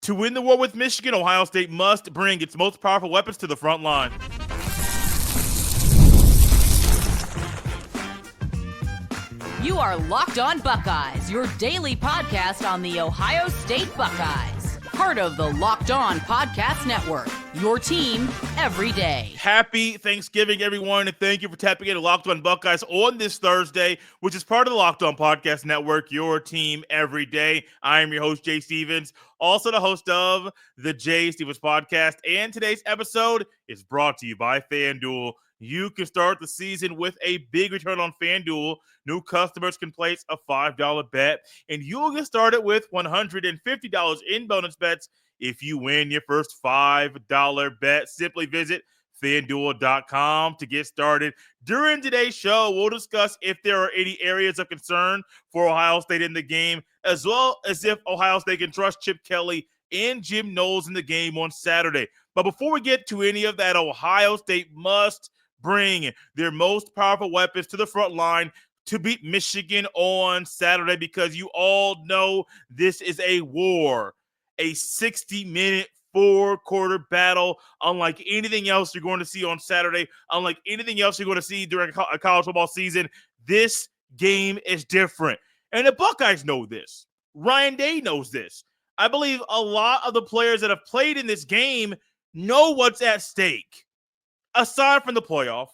To win the war with Michigan, Ohio State must bring its most powerful weapons to the front line. You are Locked On Buckeyes, your daily podcast on the Ohio State Buckeyes. Part of the Locked On Podcast Network, your team every day. Happy Thanksgiving, everyone, and thank you for tapping into Locked On Buckeyes on this Thursday, which is part of the Locked On Podcast Network, your team every day. I am your host, Jay Stevens, also the host of the Jay Stevens Podcast, and today's episode is brought to you by FanDuel. You can start the season with a big return on FanDuel. New customers can place a $5 bet, and you'll get started with $150 in bonus bets if you win your first $5 bet. Simply visit FanDuel.com to get started. During today's show, we'll discuss if there are any areas of concern for Ohio State in the game, as well as if Ohio State can trust Chip Kelly and Jim Knowles in the game on Saturday. But before we get to any of that, Ohio State must bring their most powerful weapons to the front line to beat Michigan on Saturday, because you all know this is a war, a 60-minute four-quarter battle, unlike anything else you're going to see on Saturday, unlike anything else you're going to see during a college football season. This game is different, and the Buckeyes know this. Ryan Day knows this. I believe a lot of the players that have played in this game know what's at stake. Aside from the playoff,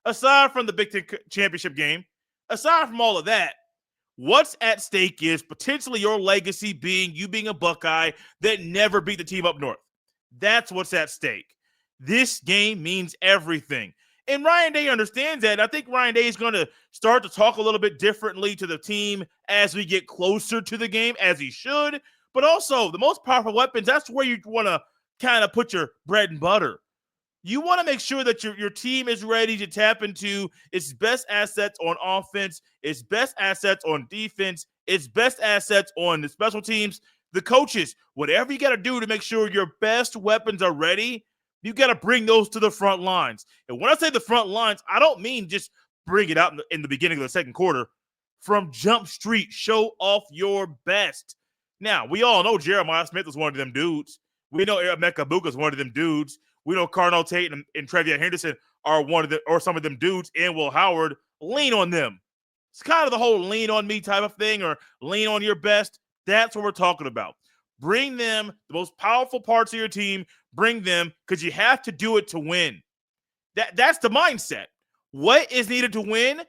aside from the Big Ten championship game, aside from all of that, what's at stake is potentially your legacy being you being a Buckeye that never beat the team up north. That's what's at stake. This game means everything. And Ryan Day understands that. I think Ryan Day is going to start to talk a little bit differently to the team as we get closer to the game, as he should. But also, the most powerful weapons, that's where you want to kind of put your bread and butter. You want to make sure that your team is ready to tap into its best assets on offense, its best assets on defense, its best assets on the special teams, the coaches. Whatever you got to do to make sure your best weapons are ready, you got to bring those to the front lines. And when I say the front lines, I don't mean just bring it out in the beginning of the second quarter. From Jump Street, show off your best. Now, we all know Jeremiah Smith is one of them dudes. We know Emeka Egbuka is one of them dudes. We know Carnell Tate and Trevion Henderson are one of the, or some of them dudes, and Will Howard. Lean on them. It's kind of the whole lean on me type of thing, or lean on your best. That's what we're talking about. Bring them, the most powerful parts of your team, bring them, because you have to do it to win. That's the mindset. What is needed to win?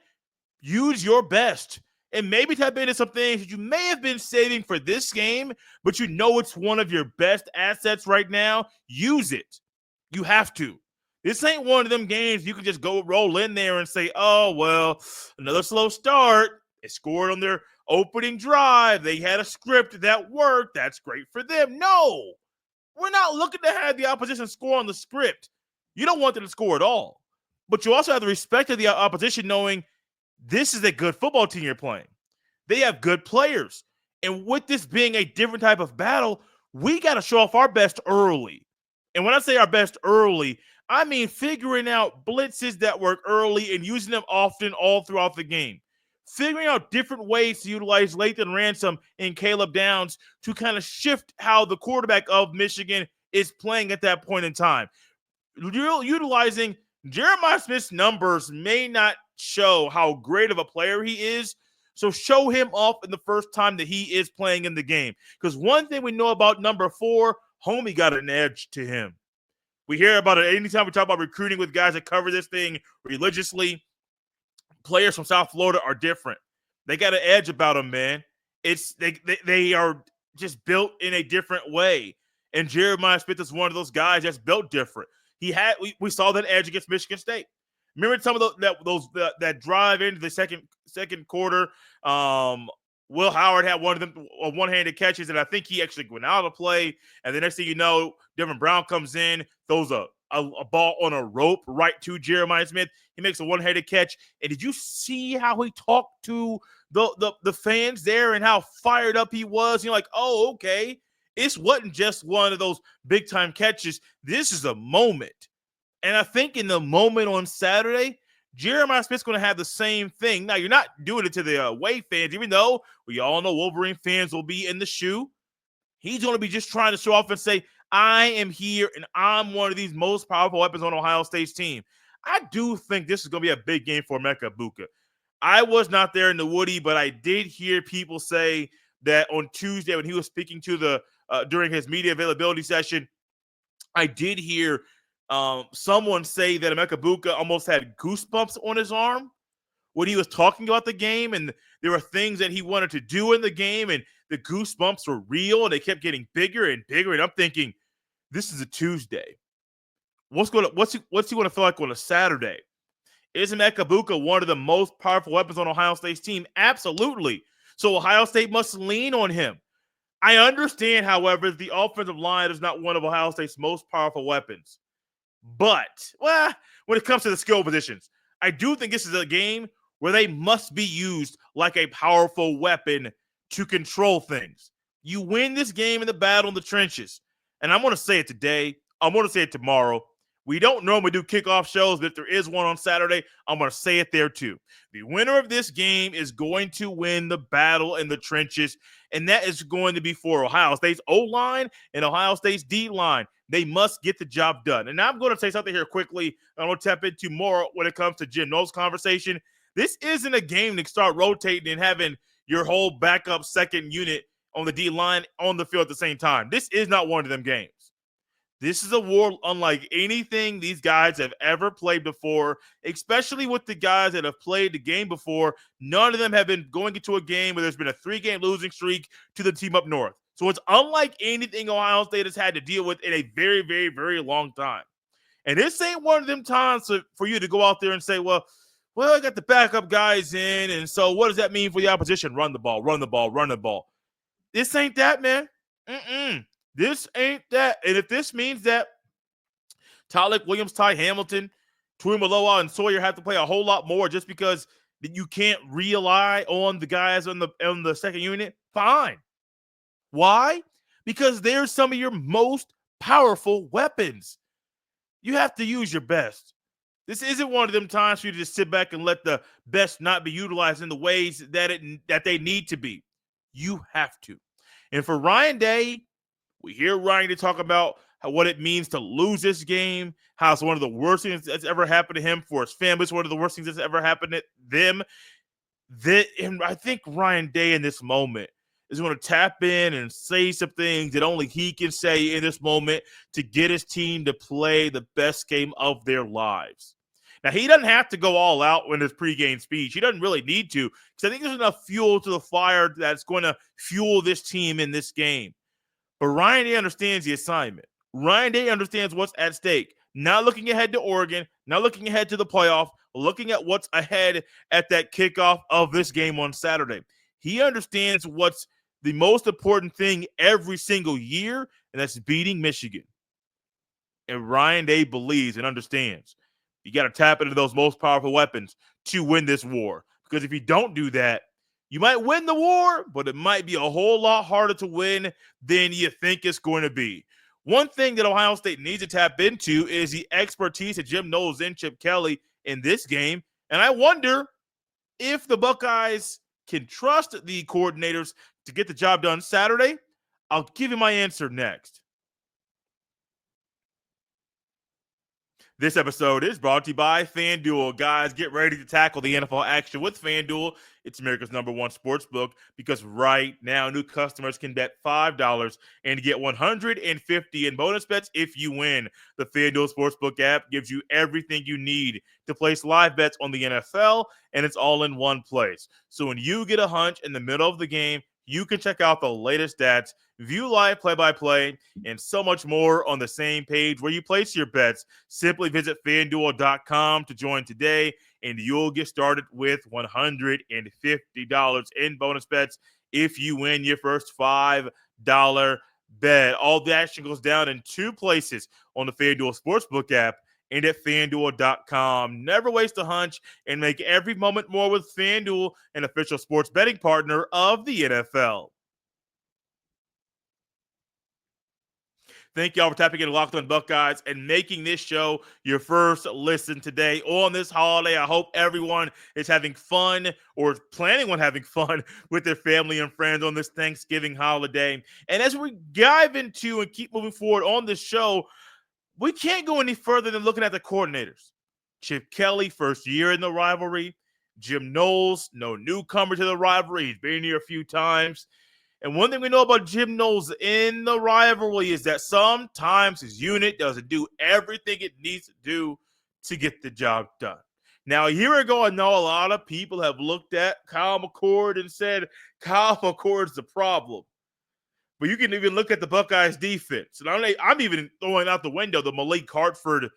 Use your best. And maybe tap into some things that you may have been saving for this game, but you know it's one of your best assets right now. Use it. You have to. This ain't one of them games you can just go roll in there and say, oh, well, another slow start. They scored on their opening drive. They had a script that worked. That's great for them. No, we're not looking to have the opposition score on the script. You don't want them to score at all. But you also have the respect of the opposition, knowing this is a good football team you're playing. They have good players. And with this being a different type of battle, we got to show off our best early. And when I say our best early, I mean figuring out blitzes that work early and using them often all throughout the game. Figuring out different ways to utilize Lathan Ransom and Caleb Downs to kind of shift how the quarterback of Michigan is playing at that point in time. Utilizing Jeremiah Smith's numbers may not show how great of a player he is, so show him off in the first time that he is playing in the game. Because one thing we know about number 4, homie got an edge to him. We hear about it anytime we talk about recruiting with guys that cover this thing religiously. Players from South Florida are different. They got an edge about them, man. They are just built in a different way. And Jeremiah Smith is one of those guys that's built different. We saw that edge against Michigan State. Remember some of that drive into the second quarter. Will Howard had one of them one-handed catches, and I think he actually went out of play. And the next thing you know, Devin Brown comes in, throws a ball on a rope right to Jeremiah Smith. He makes a one-handed catch. And did you see how he talked to the fans there and how fired up he was? You're like, oh, okay. It wasn't just one of those big-time catches. This is a moment. And I think in the moment on Saturday, Jeremiah Smith's going to have the same thing. Now, you're not doing it to the away fans, even though we all know Wolverine fans will be in the shoe. He's going to be just trying to show off and say, I am here and I'm one of these most powerful weapons on Ohio State's team. I do think this is going to be a big game for Emeka Egbuka. I was not there in the Woody, but I did hear people say that on Tuesday when he was speaking to the during his media availability session, I did hear someone say that Emeka Egbuka almost had goosebumps on his arm when he was talking about the game, and there were things that he wanted to do in the game, and the goosebumps were real, and they kept getting bigger and bigger. And I'm thinking, this is a Tuesday. What's he going to feel like on a Saturday? Is Emeka Egbuka one of the most powerful weapons on Ohio State's team? Absolutely. So Ohio State must lean on him. I understand, however, the offensive line is not one of Ohio State's most powerful weapons. But, well, when it comes to the skill positions, I do think this is a game where they must be used like a powerful weapon to control things. You win this game in the battle in the trenches. And I'm going to say it today. I'm going to say it tomorrow. We don't normally do kickoff shows, but if there is one on Saturday, I'm going to say it there too. The winner of this game is going to win the battle in the trenches, and that is going to be for Ohio State's O-line and Ohio State's D-line. They must get the job done. And now I'm going to say something here quickly. I'm going to tap into more when it comes to Jim Knowles' conversation. This isn't a game to start rotating and having your whole backup second unit on the D-line on the field at the same time. This is not one of them games. This is a war unlike anything these guys have ever played before, especially with the guys that have played the game before. None of them have been going into a game where there's been a 3-game losing streak to the team up north. So it's unlike anything Ohio State has had to deal with in a very, very, very long time. And this ain't one of them times for you to go out there and say, well, I got the backup guys in, and so what does that mean for the opposition? Run the ball, run the ball, run the ball. This ain't that, man. This ain't that. And if this means that Tyler Williams, Ty Hamilton, Tuimoloau, and Sawyer have to play a whole lot more just because you can't rely on the guys on the second unit, fine. Why? Because they're some of your most powerful weapons. You have to use your best. This isn't one of them times for you to just sit back and let the best not be utilized in the ways that they need to be. You have to. And for Ryan Day, we hear Ryan Day talk about what it means to lose this game, how it's one of the worst things that's ever happened to him. For his family, it's one of the worst things that's ever happened to them. And I think Ryan Day in this moment is going to tap in and say some things that only he can say in this moment to get his team to play the best game of their lives. Now, he doesn't have to go all out in his pregame speech. He doesn't really need to, because I think there's enough fuel to the fire that's going to fuel this team in this game. But Ryan Day understands the assignment. Ryan Day understands what's at stake. Not looking ahead to Oregon, not looking ahead to the playoff, looking at what's ahead at that kickoff of this game on Saturday. He understands what's the most important thing every single year, and that's beating Michigan. And Ryan Day believes and understands you got to tap into those most powerful weapons to win this war. Because if you don't do that, you might win the war, but it might be a whole lot harder to win than you think it's going to be. One thing that Ohio State needs to tap into is the expertise of Jim Knowles and Chip Kelly in this game. And I wonder if the Buckeyes can trust the coordinators to get the job done Saturday. I'll give you my answer next. This episode is brought to you by FanDuel. Guys, get ready to tackle the NFL action with FanDuel. It's America's #1 sportsbook, because right now new customers can bet $5 and get $150 in bonus bets if you win. The FanDuel Sportsbook app gives you everything you need to place live bets on the NFL, and it's all in one place. So when you get a hunch in the middle of the game, you can check out the latest stats, view live play-by-play, and so much more on the same page where you place your bets. Simply visit FanDuel.com to join today, and you'll get started with $150 in bonus bets if you win your first $5 bet. All the action goes down in two places on the FanDuel Sportsbook app and at FanDuel.com. Never waste a hunch and make every moment more with FanDuel, an official sports betting partner of the NFL. Thank y'all for tapping in Locked On Buckeyes and making this show your first listen today on this holiday. I hope everyone is having fun or planning on having fun with their family and friends on this Thanksgiving holiday. And as we dive into and keep moving forward on this show, we can't go any further than looking at the coordinators. Chip Kelly, first year in the rivalry. Jim Knowles, no newcomer to the rivalry. He's been here a few times. And one thing we know about Jim Knowles in the rivalry is that sometimes his unit doesn't do everything it needs to do to get the job done. Now, a year ago, I know a lot of people have looked at Kyle McCord and said, Kyle McCord's the problem. But you can even look at the Buckeyes defense. And I'm even throwing out the window the Malik Hartford,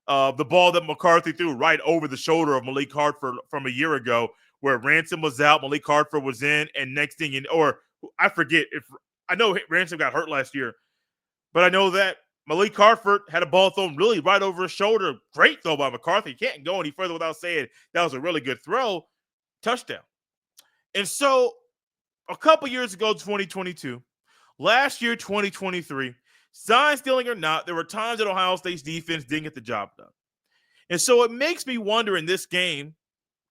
the ball that McCarthy threw right over the shoulder of Malik Hartford from a year ago, where Ransom was out, Malik Hartford was in, and next thing you know, or I forget if I know Ransom got hurt last year, but I know that Malik Hartford had a ball thrown really right over his shoulder. Great throw by McCarthy. You can't go any further without saying that was a really good throw. Touchdown. And so a couple years ago, 2022, last year, 2023, sign stealing or not, there were times that Ohio State's defense didn't get the job done. And so it makes me wonder in this game,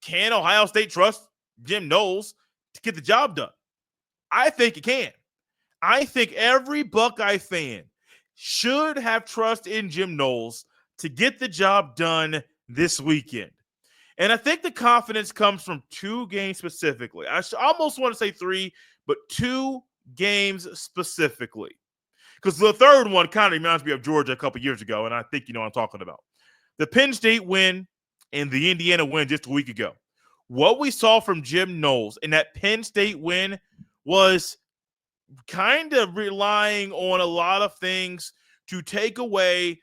can Ohio State trust Jim Knowles to get the job done? I think it can. I think every Buckeye fan should have trust in Jim Knowles to get the job done this weekend. And I think the confidence comes from two games specifically. I almost want to say three, but two games specifically. Because the third one kind of reminds me of Georgia a couple years ago, and I think you know what I'm talking about. The Penn State win and the Indiana win just a week ago. What we saw from Jim Knowles in that Penn State win was kind of relying on a lot of things to take away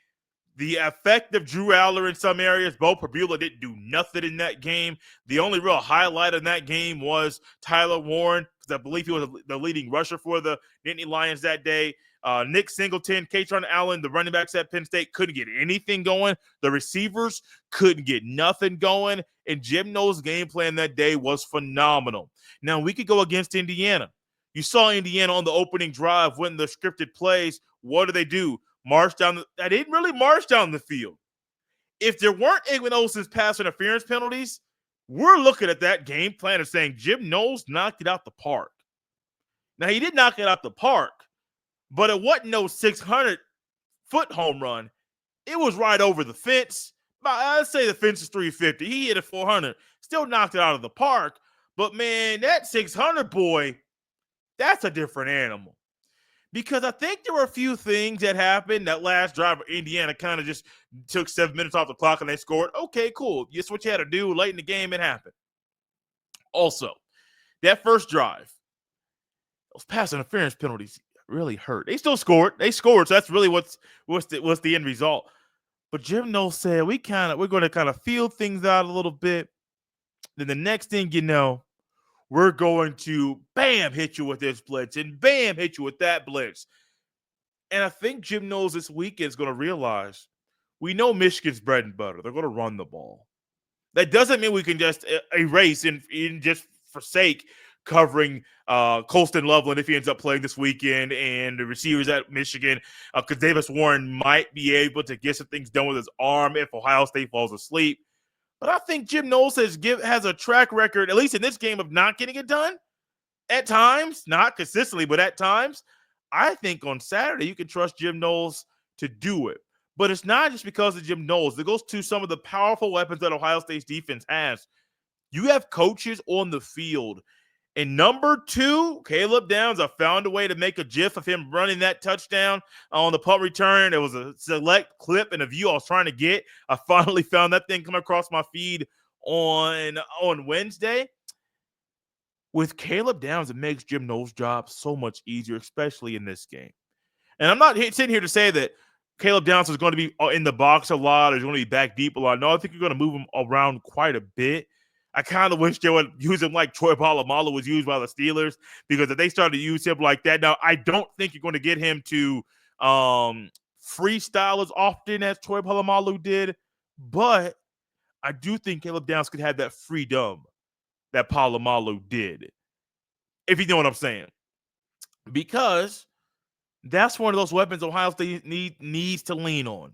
the effect of Drew Aller in some areas. Bo Prabula didn't do nothing in that game. The only real highlight in that game was Tyler Warren, because I believe he was the leading rusher for the Nittany Lions that day. Nick Singleton, Katron Allen, the running backs at Penn State couldn't get anything going. The receivers couldn't get nothing going. And Jim Knowles' game plan that day was phenomenal. Now, we could go against Indiana. You saw Indiana on the opening drive when the scripted plays. What do? March down. I didn't really march down the field. If there weren't Olsen's pass interference penalties, we're looking at that game plan and saying Jim Knowles knocked it out the park. Now, he did knock it out the park, but it wasn't no 600-foot home run. It was right over the fence. I'd say the fence is 350. He hit it 400. Still knocked it out of the park. But, man, that 600 boy, that's a different animal. Because I think there were a few things that happened. That last drive of Indiana kind of just took 7 minutes off the clock and they scored. Okay, cool. That's what you had to do. Late in the game, it happened. Also, that first drive, those pass interference penalties really hurt. They still scored. They scored, so that's really what's the end result. But Jim Knowles said we're going to kind of feel things out a little bit. Then the next thing you know, we're going to bam hit you with this blitz and bam hit you with that blitz. And I think Jim Knowles this weekend is going to realize we know Michigan's bread and butter. They're going to run the ball. That doesn't mean we can just erase and just forsake covering Colston Loveland if he ends up playing this weekend and the receivers at Michigan, because Davis Warren might be able to get some things done with his arm if Ohio State falls asleep. But I think Jim Knowles has a track record, at least in this game, of not getting it done at times, not consistently, but at times. I think on Saturday you can trust Jim Knowles to do it. But it's not just because of Jim Knowles. It goes to some of the powerful weapons that Ohio State's defense has. You have coaches on the field. And number 2, Caleb Downs, I found a way to make a GIF of him running that touchdown on the punt return. It was a select clip and a view I was trying to get. I finally found that thing come across my feed on Wednesday. With Caleb Downs, it makes Jim Knowles' job so much easier, especially in this game. And I'm not sitting here to say that Caleb Downs is going to be in the box a lot or he's going to be back deep a lot. No, I think you're going to move him around quite a bit. I kind of wish they would use him like Troy Polamalu was used by the Steelers, because if they started to use him like that, now I don't think you're going to get him to freestyle as often as Troy Polamalu did, but I do think Caleb Downs could have that freedom that Polamalu did, if you know what I'm saying. Because That's one of those weapons Ohio State needs to lean on.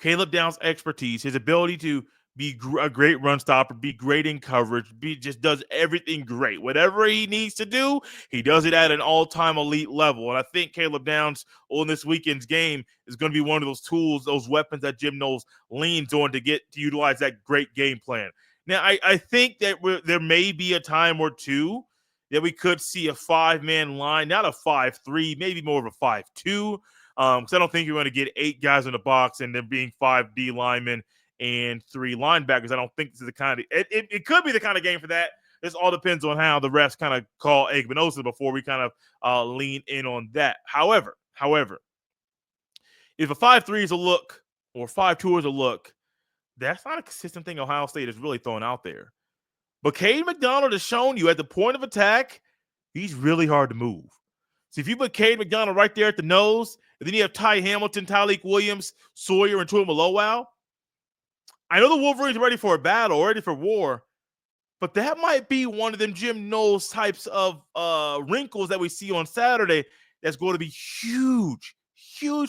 Caleb Downs' expertise, his ability to be a great run stopper, be great in coverage, just does everything great. Whatever he needs to do, he does it at an all-time elite level. And I think Caleb Downs on this weekend's game is going to be one of those tools, those weapons that Jim Knowles leans on to get to utilize that great game plan. Now, I think that there may be a time or two that we could see a five-man line, not a 5-3, maybe more of a 5-2. Because I don't think you're going to get 8 guys in the box and there being 5 D linemen and 3 linebackers. I don't think this is the kind of it could be the kind of game for that. This all depends on how the refs kind of call Egbuka before we kind of lean in on that. However, if a 5-3 is a look or 5-2 is a look, that's not a consistent thing Ohio State is really throwing out there. But Cade McDonald has shown you at the point of attack, he's really hard to move. So if you put Cade McDonald right there at the nose, and then you have Ty Hamilton, Tyleik Williams, Sawyer, and Tuimoloau, I know the Wolverines are ready for a battle, ready for war, but that might be one of them Jim Knowles types of wrinkles that we see on Saturday that's going to be huge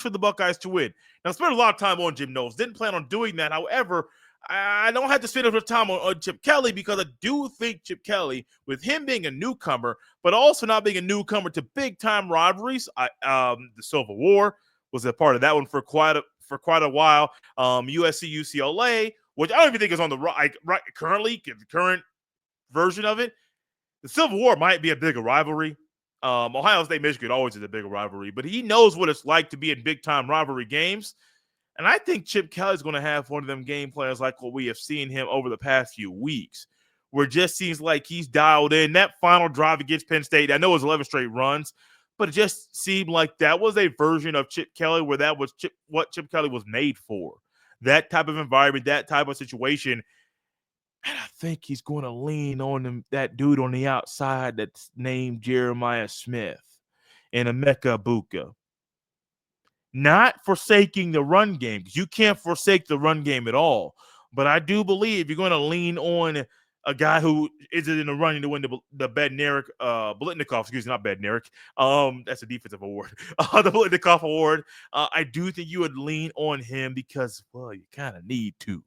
for the Buckeyes to win. Now, I spent a lot of time on Jim Knowles. Didn't plan on doing that. However, I don't have to spend enough time on Chip Kelly because I do think Chip Kelly, with him being a newcomer, but also not being a newcomer to big-time rivalries, the Civil War was a part of that one for quite a while. USC, UCLA, which I don't even think is on the right currently, the current version of it. The Civil War might be a bigger rivalry. Ohio State, Michigan always is a bigger rivalry, but he knows what it's like to be in big-time rivalry games. And I think Chip Kelly is going to have one of them game plans like what we have seen him over the past few weeks, where it just seems like he's dialed in. That final drive against Penn State, I know it was 11 straight runs, but it just seemed like that was a version of Chip Kelly where that was what Chip Kelly was made for. That type of environment, that type of situation. And I think he's going to lean on that dude on the outside that's named Jeremiah Smith and Emeka Egbuka. Not forsaking the run game, because you can't forsake the run game at all. But I do believe you're going to lean on a guy who is in the running to win the Bednarik, Blitnikoff, excuse me, not Bednarik. That's a defensive award. The Blitnikoff award. I do think you would lean on him because, well, you kind of need to.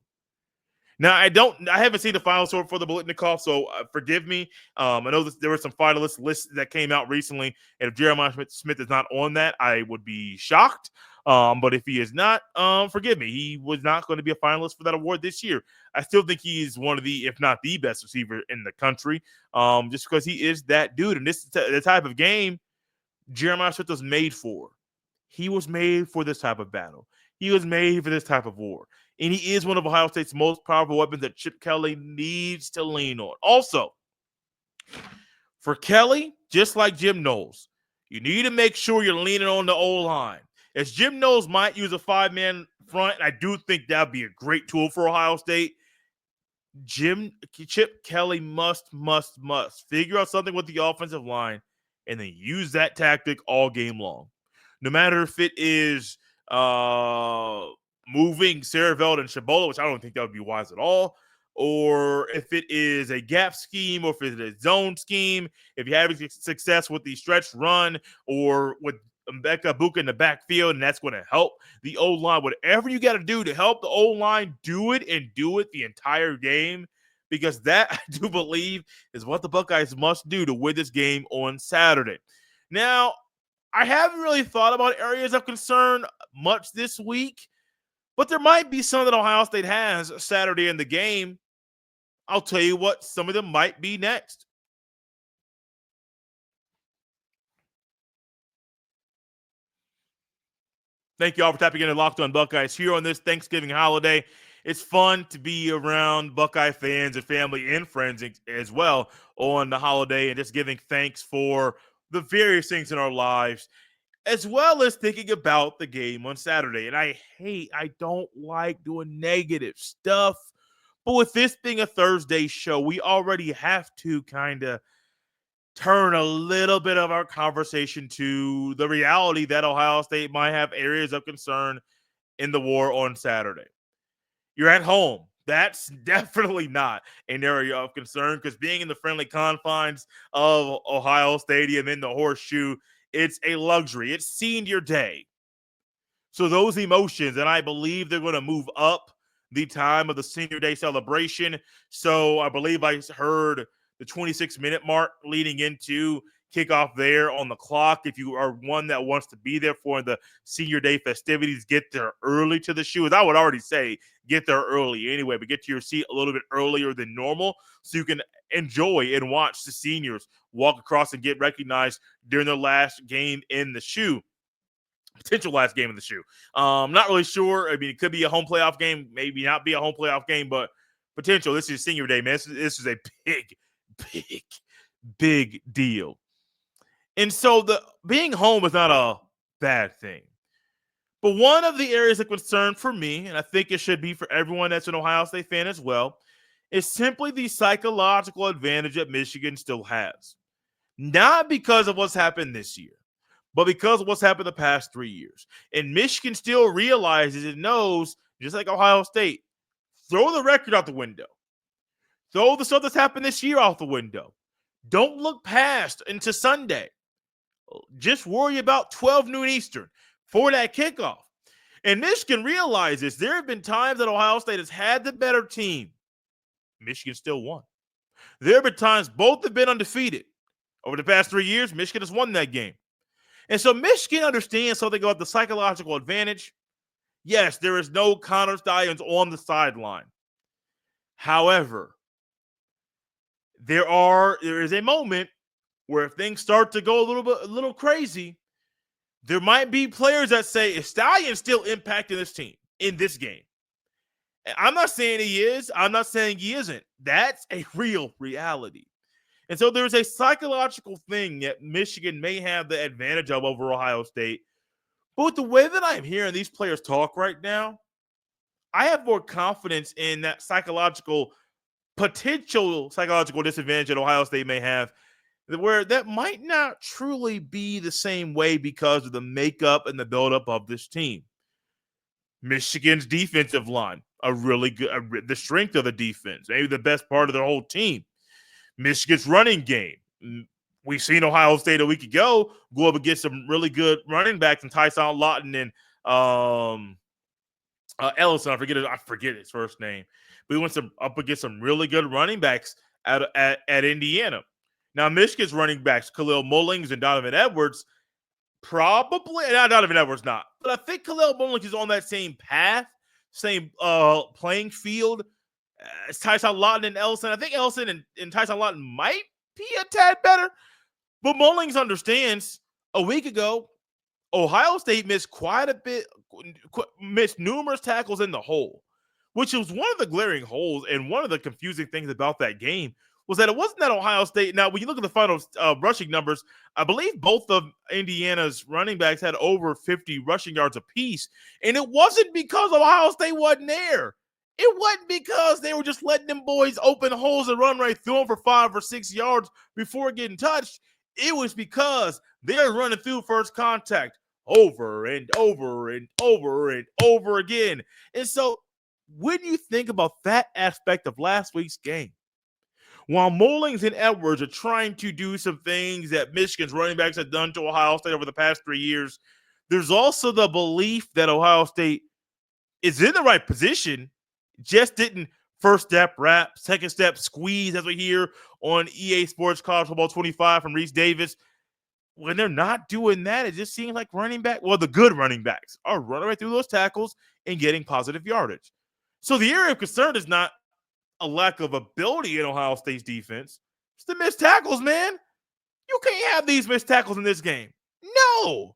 Now, I haven't seen the final score for the Blitnikoff, so forgive me. I know there were some finalist lists that came out recently, and if Jeremiah Smith is not on that, I would be shocked. But if he is not, forgive me. He was not going to be a finalist for that award this year. I still think he's one of the, if not the best receiver in the country, just because he is that dude. And this is the type of game Jeremiah Smith was made for. He was made for this type of battle. He was made for this type of war. And he is one of Ohio State's most powerful weapons that Chip Kelly needs to lean on. Also, for Kelly, just like Jim Knowles, you need to make sure you're leaning on the O-line. As Jim Knowles might use a 5-man front, and I do think that would be a great tool for Ohio State, Chip Kelly must figure out something with the offensive line and then use that tactic all game long. No matter if it is moving Saravelt and Shabola, which I don't think that would be wise at all, or if it is a gap scheme, or if it's a zone scheme, if you're having success with the stretch run or with Emeka Egbuka in the backfield, and that's going to help the O-line. Whatever you got to do to help the O-line, do it and do it the entire game, because that, I do believe, is what the Buckeyes must do to win this game on Saturday. Now, I haven't really thought about areas of concern much this week, but there might be some that Ohio State has Saturday in the game. I'll tell you what some of them might be next. Thank you all for tapping in and Locked On Buckeyes here on this Thanksgiving holiday. It's fun to be around Buckeye fans and family and friends as well on the holiday and just giving thanks for the various things in our lives, as well as thinking about the game on Saturday. And I don't like doing negative stuff. But with this being a Thursday show, we already have to kind of turn a little bit of our conversation to the reality that Ohio State might have areas of concern in the war on Saturday. You're at home. That's definitely not an area of concern, because being in the friendly confines of Ohio Stadium in the Horseshoe It's a luxury. It's senior day. So those emotions, and I believe they're going to move up the time of the senior day celebration. So I believe I heard the 26-minute mark leading into kickoff there on the clock. If you are one that wants to be there for the senior day festivities, get there early to the shoe. As I would already say, get there early anyway, but get to your seat a little bit earlier than normal so you can enjoy and watch the seniors walk across and get recognized during their last game in the shoe. Potential last game of the shoe. Not really sure. I mean, it could be a home playoff game, maybe not be a home playoff game, but potential. This is senior day, man. This is a big deal. And so the being home is not a bad thing. But one of the areas of concern for me, and I think it should be for everyone that's an Ohio State fan as well, is simply the psychological advantage that Michigan still has. Not because of what's happened this year, but because of what's happened the past 3 years. And Michigan still realizes and knows, just like Ohio State, throw the record out the window. Throw the stuff that's happened this year out the window. Don't look past into Sunday. Just worry about 12 noon Eastern for that kickoff. And Michigan realizes there have been times that Ohio State has had the better team. Michigan still won. There have been times both have been undefeated. Over the past 3 years, Michigan has won that game. And so Michigan understands something about the psychological advantage. Yes, there is no Connor Stallions on the sideline. However, there is a moment where if things start to go a little crazy, there might be players that say, is Stallion still impacting this team in this game? And I'm not saying he is. I'm not saying he isn't. That's a real reality. And so there's a psychological thing that Michigan may have the advantage of over Ohio State. But with the way that I'm hearing these players talk right now, I have more confidence in that potential psychological disadvantage that Ohio State may have, where that might not truly be the same way because of the makeup and the buildup of this team. Michigan's defensive line, the strength of the defense, maybe the best part of their whole team. Michigan's running game. We've seen Ohio State a week ago go up against some really good running backs in Tyson Lawton and Ellison. I forget his first name. But he went up against some really good running backs at Indiana. Now, Michigan's running backs, Khalil Mullings and Donovan Edwards, probably, not Donovan Edwards not, but I think Khalil Mullings is on that same path, same playing field as Tyson Lawton and Ellison. I think Ellison and Tyson Lawton might be a tad better, but Mullings understands a week ago, Ohio State missed missed numerous tackles in the hole, which was one of the glaring holes and one of the confusing things about that game was that it wasn't that Ohio State. Now, when you look at the final rushing numbers, I believe both of Indiana's running backs had over 50 rushing yards apiece, and it wasn't because Ohio State wasn't there. It wasn't because they were just letting them boys open holes and run right through them for 5 or 6 yards before getting touched. It was because they're running through first contact over and over and over and over again. And so when you think about that aspect of last week's game, while Mullings and Edwards are trying to do some things that Michigan's running backs have done to Ohio State over the past 3 years, there's also the belief that Ohio State is in the right position, just didn't first step wrap, second step squeeze, as we hear on EA Sports College Football 25 from Reese Davis. When they're not doing that, it just seems like the good running backs are running right through those tackles and getting positive yardage. So the area of concern is not a lack of ability in Ohio State's defense. It's the missed tackles, man. You can't have these missed tackles in this game. No.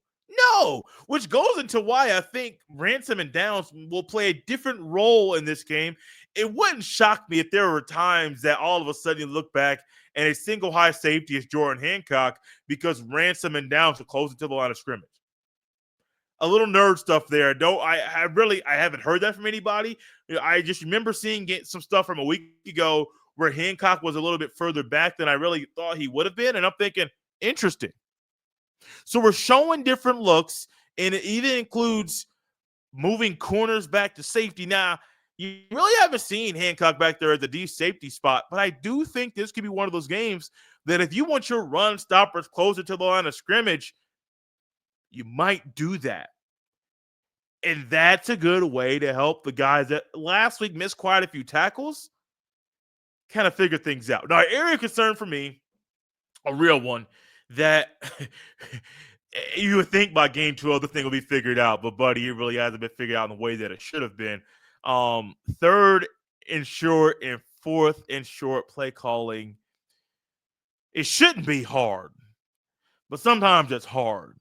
Which goes into why I think Ransom and Downs will play a different role in this game. It wouldn't shock me if there were times that all of a sudden you look back and a single high safety is Jordan Hancock because Ransom and Downs are closer to the line of scrimmage. A little nerd stuff there. I haven't heard that from anybody. I just remember seeing some stuff from a week ago where Hancock was a little bit further back than I really thought he would have been. And I'm thinking, interesting. So we're showing different looks, and it even includes moving corners back to safety. Now, you really haven't seen Hancock back there at the deep safety spot, but I do think this could be one of those games that if you want your run stoppers closer to the line of scrimmage, you might do that. And that's a good way to help the guys that last week missed quite a few tackles kind of figure things out. Now, area of concern for me, a real one, that you would think by game 12 the thing will be figured out, but buddy, it really hasn't been figured out in the way that it should have been. Third and short and fourth and short play calling. It shouldn't be hard, but sometimes it's hard.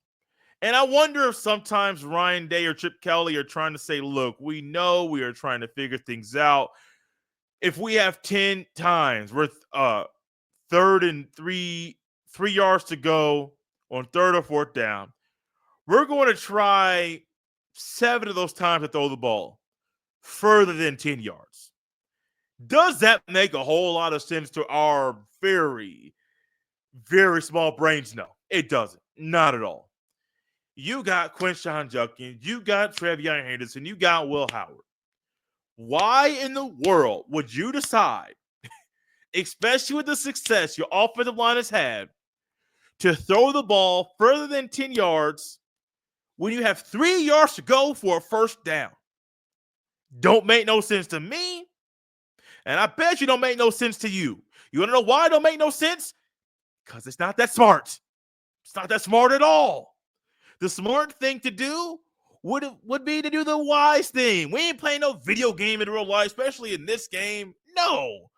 And I wonder if sometimes Ryan Day or Chip Kelly are trying to say, look, we know we are trying to figure things out. If we have 10 times worth third and 3 yards to go on third or fourth down, we're going to try 7 of those times to throw the ball further than 10 yards. Does that make a whole lot of sense to our very, very small brains? No, it doesn't. Not at all. You got Quinshon Judkins, you got Trevion Henderson, you got Will Howard. Why in the world would you decide, especially with the success your offensive line has had, to throw the ball further than 10 yards when you have 3 yards to go for a first down? Don't make no sense to me, and I bet you don't make no sense to you. You want to know why it don't make no sense? Because it's not that smart. It's not that smart at all. The smart thing to do would be to do the wise thing. We ain't playing no video game in real life, especially in this game. No.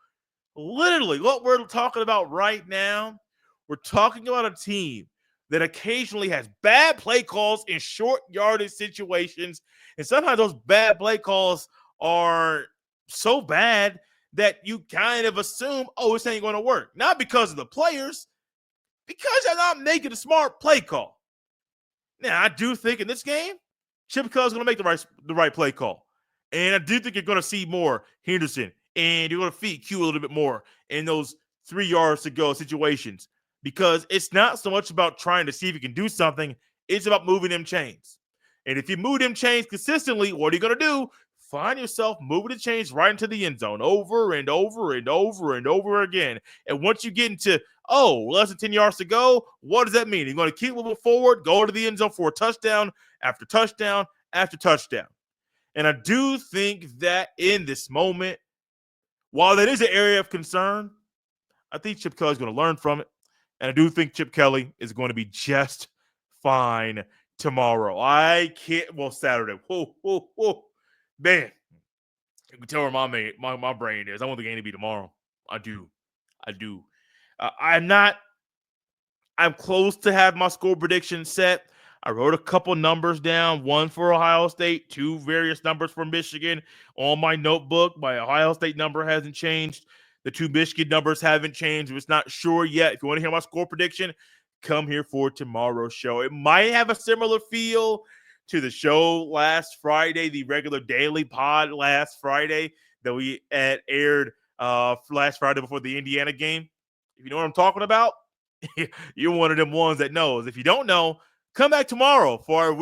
Literally, what we're talking about right now, we're talking about a team that occasionally has bad play calls in short yardage situations. And sometimes those bad play calls are so bad that you kind of assume, oh, this ain't going to work. Not because of the players, because they're not making a smart play call. Now, I do think in this game, Chip Kelly's going to make the right play call. And I do think you're going to see more Henderson, and you're going to feed Q a little bit more in those 3 yards to go situations, because it's not so much about trying to see if you can do something. It's about moving them chains. And if you move them chains consistently, what are you going to do? Find yourself moving the chains right into the end zone over and over and over and over again. And once you get into, less than 10 yards to go, what does that mean? You're going to keep moving forward, go to the end zone for a touchdown after touchdown after touchdown. And I do think that in this moment, while that is an area of concern, I think Chip Kelly is going to learn from it. And I do think Chip Kelly is going to be just fine tomorrow. Saturday. Whoa. Man, you can tell where my brain is. I want the game to be tomorrow. I do. I'm close to have my score prediction set. I wrote a couple numbers down, one for Ohio State, 2 various numbers for Michigan on my notebook. My Ohio State number hasn't changed. The 2 Michigan numbers haven't changed. It's not sure yet. If you want to hear my score prediction, come here for tomorrow's show. It might have a similar feel to the show last Friday, the regular daily pod last Friday that we had aired last Friday before the Indiana game. If you know what I'm talking about, you're one of them ones that knows. If you don't know, come back tomorrow for our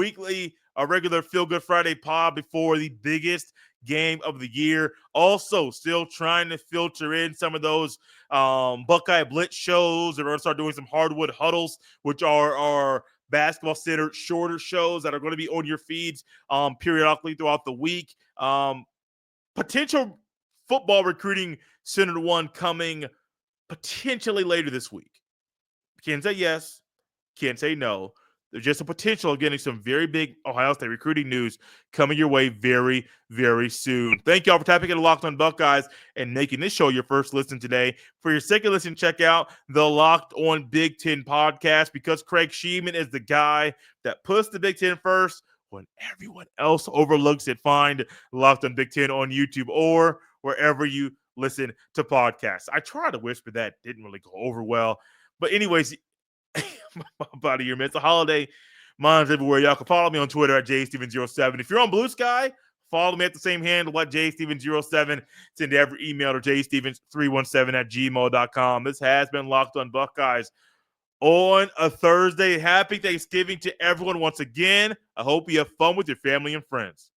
regular Feel Good Friday pod before the biggest game of the year. Also, still trying to filter in some of those Buckeye Blitz shows. We're going to start doing some hardwood huddles, which are our basketball-centered shorter shows that are going to be on your feeds periodically throughout the week. Potential football recruiting centered one coming potentially later this week. Can't say yes, can't say no. There's just a potential of getting some very big Ohio State recruiting news coming your way very, very soon. Thank y'all for tapping into Locked On Buckeyes and making this show your first listen today. For your second listen, check out the Locked On Big Ten podcast, because Craig Sheeman is the guy that puts the Big Ten first when everyone else overlooks it. Find Locked On Big Ten on YouTube or wherever you listen to podcasts. I tried to whisper that, didn't really go over well. But anyways, my body here, man. It's a holiday. Mine's everywhere. Y'all can follow me on Twitter at jstevens07. If you're on Blue Sky, follow me at the same handle at jstevens07. Send every email to jstevens317@gmail.com. This has been Locked On Buckeyes on a Thursday. Happy Thanksgiving to everyone once again. I hope you have fun with your family and friends.